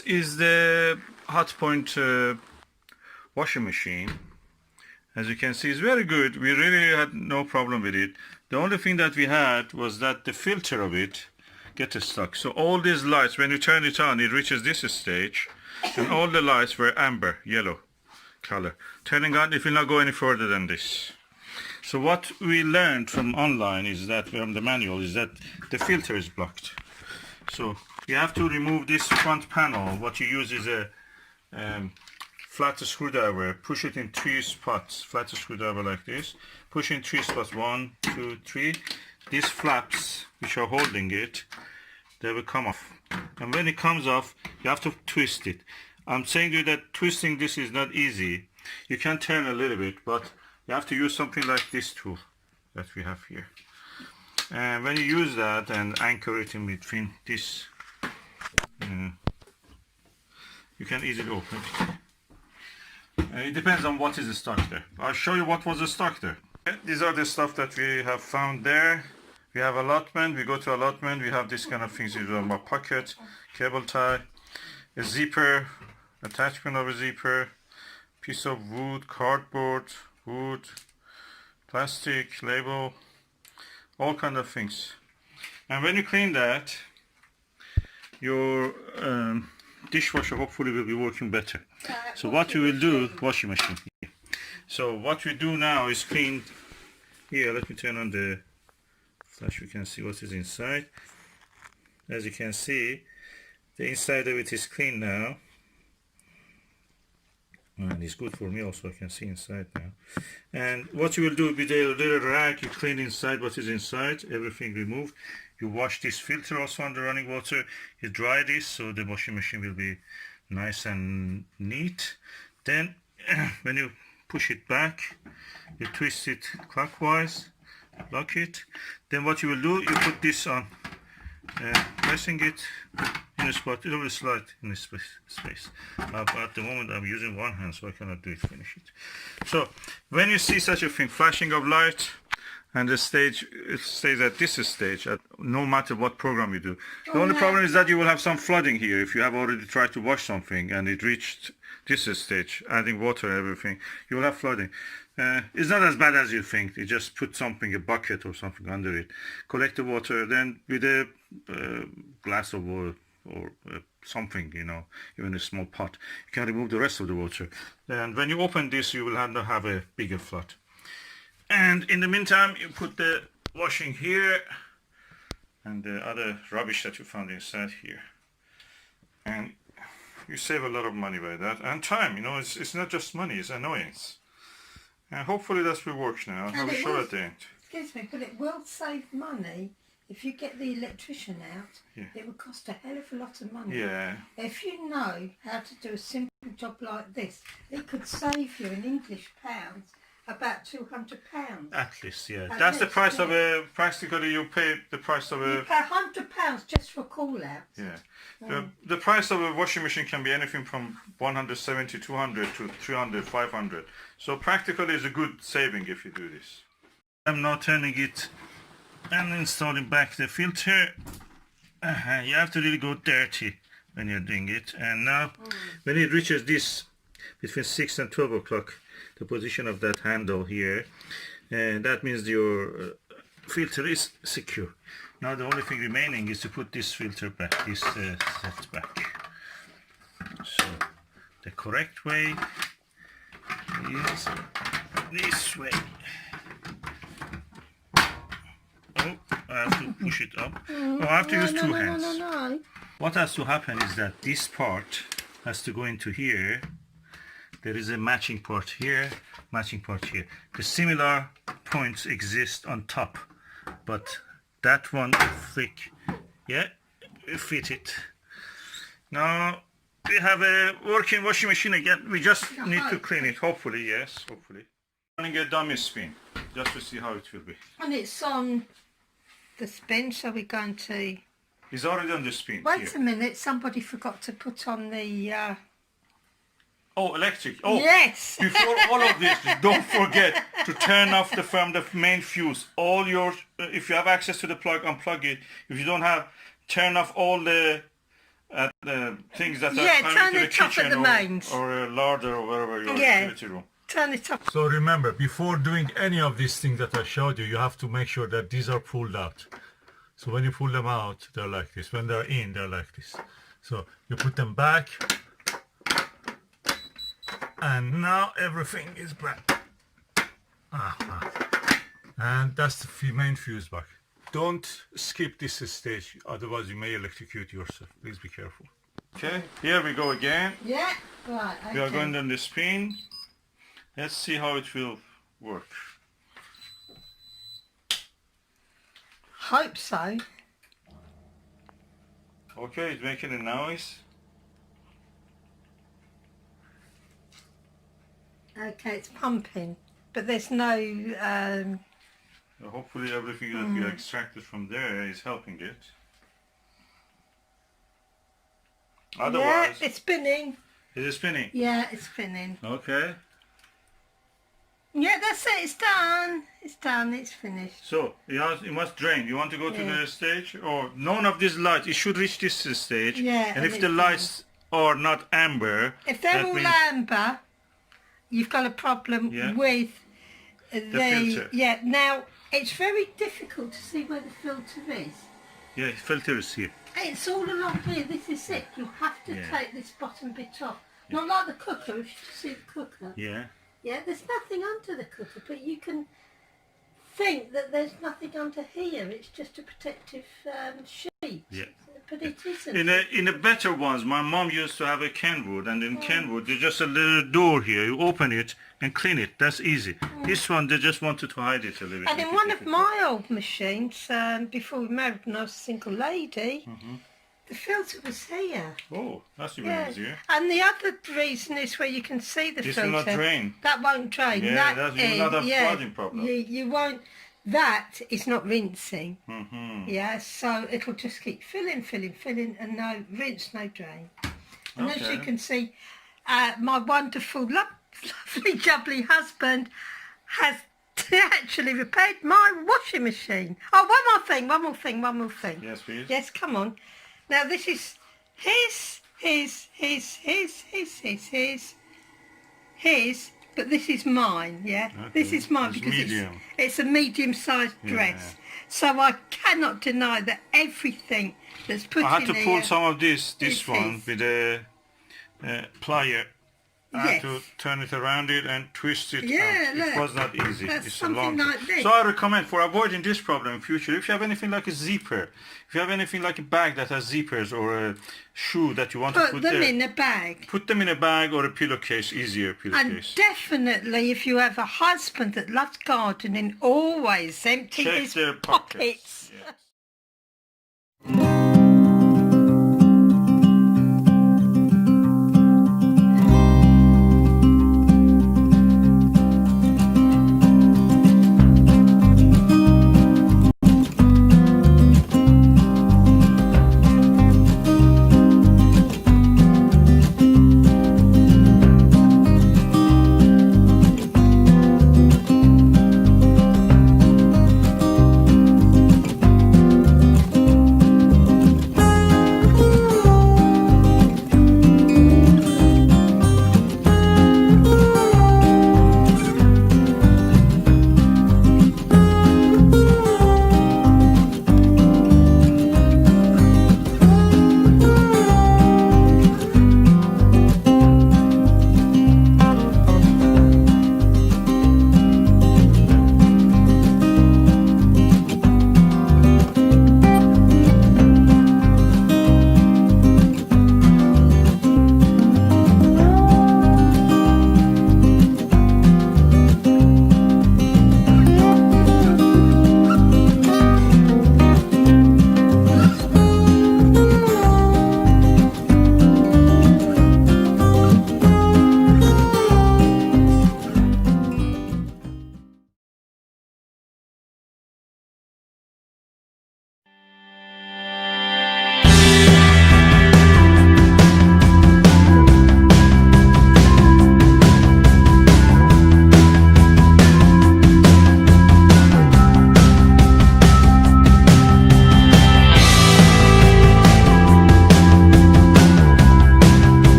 This is the Hotpoint washing machine. As you can see, it's very good. We really had no problem with it. The only thing that we had was that the filter of it gets stuck. So all these lights, when you turn it on, it reaches this stage, and all the lights were amber, yellow color. Turning on, it will not go any further than this. So what we learned from online is that, from the manual, is that the filter is blocked. So you have to remove this front panel. What you use is a flat screwdriver. Push it in 3 spots. Flat screwdriver like this. Push in 3 spots. 1, 2, 3. These flaps, which are holding it, they will come off. And when it comes off, you have to twist it. I'm saying to you that twisting this is not easy. You can turn a little bit, but you have to use something like this tool that we have here. And when you use that and anchor it in between this, you can easily open it. It depends on what is stuck there. I'll show you what was stuck there. These are the stuff that we have found there. We have allotment. We go to allotment. We have this kind of things. You have a pocket, cable tie, a zipper, attachment of a zipper, piece of wood, cardboard, wood, plastic, label, all kind of things. And when you clean that, your dishwasher hopefully will be working better. So what we will do, washing machine. So what we do now is clean. Here, let me turn on the flash. We can see what is inside. As you can see, the inside of it is clean now. And it's good for me also, I can see inside now. And what you will do with a little rag, you clean inside what is inside, everything removed. You wash this filter also under running water. You dry this so the washing machine will be nice and neat. Then when you push it back, you twist it clockwise, lock it. Then what you will do, you put this on, pressing it in a spot. It will slide in this space. But at the moment I'm using one hand, so I cannot do it, finish it. So when you see such a thing, flashing of light, and the stage, it stays at this stage, no matter what program you do. The only problem is that you will have some flooding here. If you have already tried to wash something and it reached this stage, adding water and everything, you will have flooding. It's not as bad as you think. You just put something, a bucket or something under it, collect the water, then with a glass of water or something, you know, even a small pot, you can remove the rest of the water. And when you open this, you will have a bigger flood. And in the meantime, you put the washing here and the other rubbish that you found inside here. And you save a lot of money by that. And time, you know, it's not just money, it's annoyance. And hopefully that will work now. I'll have a show at the end. Excuse me, but it will save money. If you get the electrician out, it would cost a hell of a lot of money. Yeah. If you know how to do a simple job like this, it could save you in English pounds about £200. At least, yeah. That's the price of a, practically you pay the price of a... You pay £100 just for a call out. Yeah. The price of a washing machine can be anything from 170, 200 to 300, 500. So practically it's a good saving if you do this. I'm now turning it and installing back the filter. You have to really go dirty when you're doing it. And now when it reaches this, between 6 and 12 o'clock, the position of that handle here, and that means your filter is secure. Now the only thing remaining is to put this filter back, this set back. So the correct way is this way. Oh, I have to push it up. Oh, I have to use two hands. No. What has to happen is that this part has to go into here. There is a matching part here, matching part here. The similar points exist on top, but that one thick, yeah, we fit it. Now we have a working washing machine again. We just need to clean it, hopefully, yes, hopefully. Running a dummy spin, just to see how it will be. And it's on the spin, so we're going to... It's already on the spin. Wait a minute, somebody forgot to put on the... Oh, electric. Oh, yes. Before all of this, don't forget to turn off the main fuse. All your, if you have access to the plug, unplug it. If you don't have, turn off all the at things that are Yeah, coming turn to the it off at kitchen the mains. or a larder or wherever your Yeah. utility room. Turn it off. So remember, before doing any of these things that I showed you, you have to make sure that these are pulled out. So when you pull them out, they're like this. When they're in, they're like this. So you put them back, and now everything is back. And that's the main fuse back. Don't skip this stage, otherwise you may electrocute yourself. Please be careful. Okay, here we go again. Yeah, right. Okay. We are going down the spin. Let's see how it will work. Hope so. Okay, it's making a noise. Okay, it's pumping, but there's no. Hopefully everything that you extracted from there is helping it. Yeah, Otherwise, it's spinning. is it spinning? Yeah, it's spinning. Okay. Yeah, that's it. It's done. It's done. It's finished. So you must drain. You want to go to Yeah. the stage, or none of these lights? It should reach this stage. Yeah, And if and the it's lights are not amber, If they're that all means amber, you've got a problem Yeah. with the filter. Yeah. Now it's very difficult to see where the filter is. yeah, filter is here. It's all along here. This is it. You have to Yeah. take this bottom bit off. Not like the cooker. If you see the cooker. Yeah. Yeah, there's nothing under the cooker, but you can think that there's nothing under here. It's just a protective sheet. Yeah. But it isn't. In the better ones, my mom used to have a Kenwood, and in Kenwood there's just a little door here. You open it and clean it. That's easy. This one, they just wanted to hide it a little bit. And in one of my old machines, before we married when I was a single lady, the filter was here. Oh, that's even Yeah. easier. And the other reason is where you can see the This filter. will not drain. That won't drain. Yeah, that you will not have yeah, flooding problem. You won't. That is not rinsing. Mm-hmm. Yeah, so it'll just keep filling, and no rinse, no drain. And as Okay. you can see, my wonderful, lovely, jubbly husband has actually repaired my washing machine. Oh, one more thing. Yes, please. Yes, come on. Now this is his, but this is mine, yeah? Okay. This is mine It's because medium. it's a medium-sized dress. So I cannot deny that everything that's put in I had to pull here, some of this It one is. with a plier. I had Yes. to turn it around it and twist it Yeah, out. look. It was not easy. That's It's a something long like this. So I recommend, for avoiding this problem in future, if you have anything like a zipper, if you have anything like a bag that has zippers or a shoe that you want to put put them there, in a bag. put them in a bag or a pillowcase, easier And pillowcase. definitely, if you have a husband that loves gardening, always empty Check his their pockets. pockets. Yes.